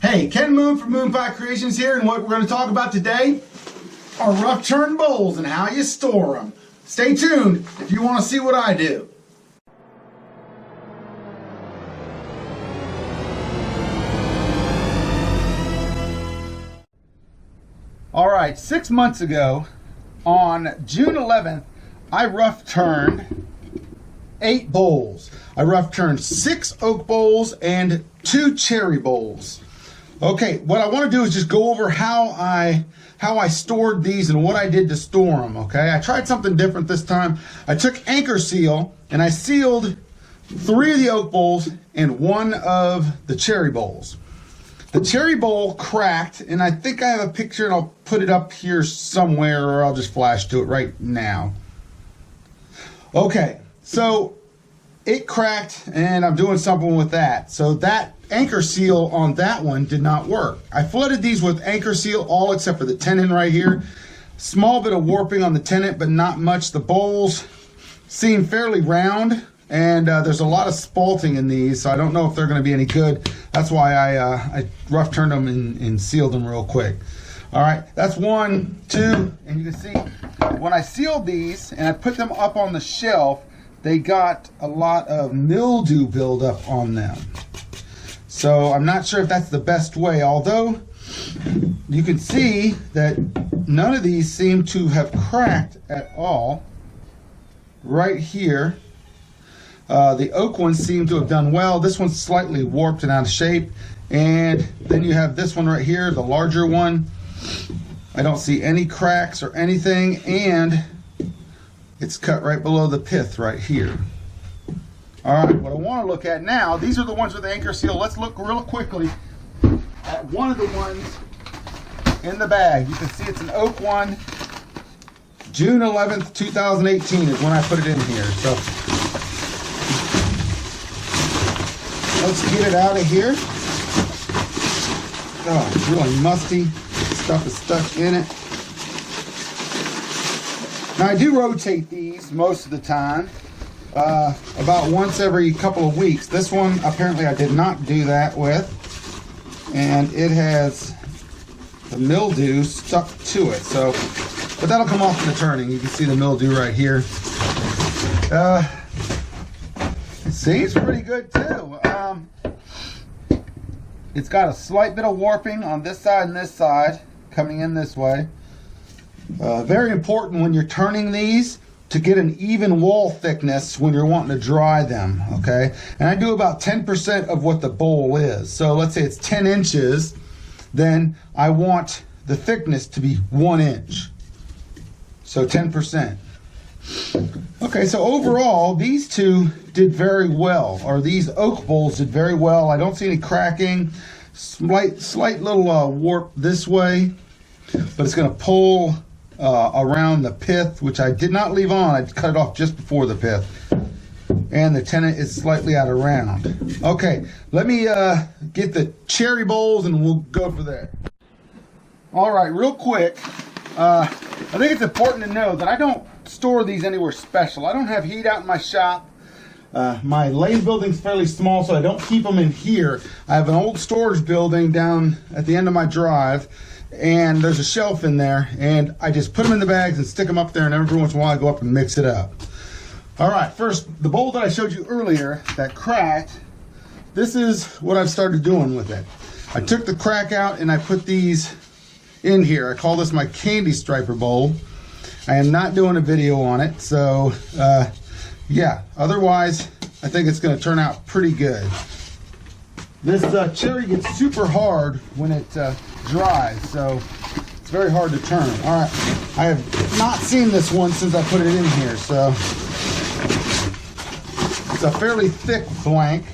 Hey, Ken Moon from Moonpie Creations here, and what we're going to talk about today are rough turn bowls and how you store them. Stay tuned if you want to see what I do. Alright, 6 months ago, on June 11th, I rough turned 8 bowls. I rough turned 6 oak bowls and 2 cherry bowls. Okay, what I want to do is just go over how I stored these and what I did to store them, okay? I tried something different this time. I took anchor seal and I sealed 3 of the oak bowls and 1 of the cherry bowls. The cherry bowl cracked, and I think I have a picture and I'll put it up here somewhere, or I'll just flash to it right now. Okay, so it cracked and I'm doing something with that. So that anchor seal on that one did not work. I flooded these with anchor seal, all except for the tenon right here. Small bit of warping on the tenon, but not much. The bowls seem fairly round, and there's a lot of spalting in these, so I don't know if they're going to be any good. That's why I rough turned them and sealed them real quick. All right, that's 1, 2, and you can see when I sealed these and I put them up on the shelf, they got a lot of mildew buildup on them. So I'm not sure if that's the best way, although you can see that none of these seem to have cracked at all. Right here, the oak ones seem to have done well. This one's slightly warped and out of shape. And then you have this one right here, the larger one. I don't see any cracks or anything, and it's cut right below the pith right here. All right, what I want to look at now, these are the ones with the anchor seal. Let's look real quickly at one of the ones in the bag. You can see it's an oak one. June 11th, 2018 is when I put it in here. So let's get it out of here. Oh, it's really musty. Stuff is stuck in it. Now I do rotate these most of the time. About once every couple of weeks. This one apparently I did not do that with, and it has the mildew stuck to it. So, but that'll come off in the turning. You can see the mildew right here. See, it's pretty good too. It's got a slight bit of warping on this side and this side coming in this way. Very important when you're turning these to get an even wall thickness when you're wanting to dry them, okay? And I do about 10% of what the bowl is. So let's say it's 10 inches, then I want the thickness to be 1 inch. So 10%. Okay, so overall, these two did very well, or these oak bowls did very well. I don't see any cracking, slight little warp this way, but it's gonna pull around the pith, which I did not leave on. I cut it off just before the pith. And the tenon is slightly out of round. Okay, let me get the cherry bowls and we'll go for there. All right, real quick, I think it's important to know that I don't store these anywhere special. I don't have heat out in my shop. My lathe building's fairly small, so I don't keep them in here. I have an old storage building down at the end of my drive, and there's a shelf in there, and I just put them in the bags and stick them up there, and every once in a while I go up and mix it up. All right, first, the bowl that I showed you earlier that cracked, this is what I've started doing with it. I took the crack out and I put these in here. I call this my candy striper bowl. I am not doing a video on it, so yeah, otherwise I think it's going to turn out pretty good. This cherry gets super hard when it dries, so it's very hard to turn. All right, I have not seen this one since I put it in here, so it's a fairly thick blank.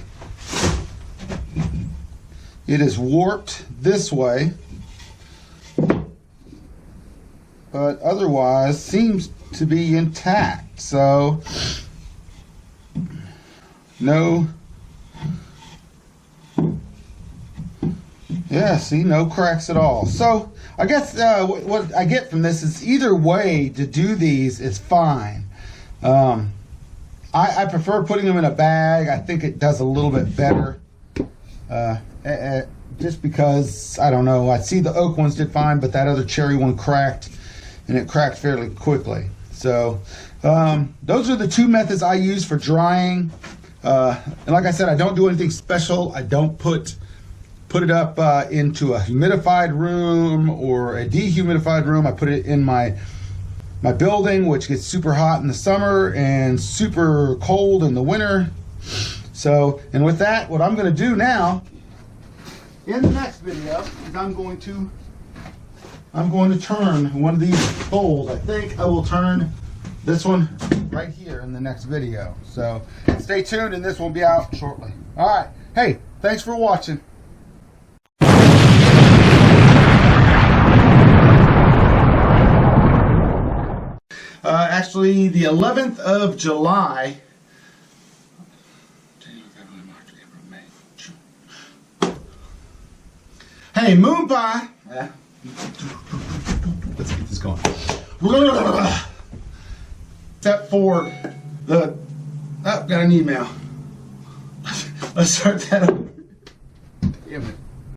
It is warped this way, but otherwise seems to be intact. So no, yeah, see, no cracks at all. So I guess what I get from this is either way to do these is fine. I prefer putting them in a bag. I think it does a little bit better. just because, I don't know, I see the oak ones did fine, but that other cherry one cracked, and it cracked fairly quickly. So those are the two methods I use for drying. And like I said, I don't do anything special. I don't put it up into a humidified room or a dehumidified room. I put it in my building, which gets super hot in the summer and super cold in the winter. So, and with that, what I'm going to do now in the next video is I'm going to turn one of these bowls. I think I will turn this one right here in the next video. So stay tuned, and this will be out shortly. All right. Hey, thanks for watching. Actually, the 11th of July. Hey, Moonpie. Yeah. Let's get this going. Except for the. Oh, got an email. Let's start that over. Damn it.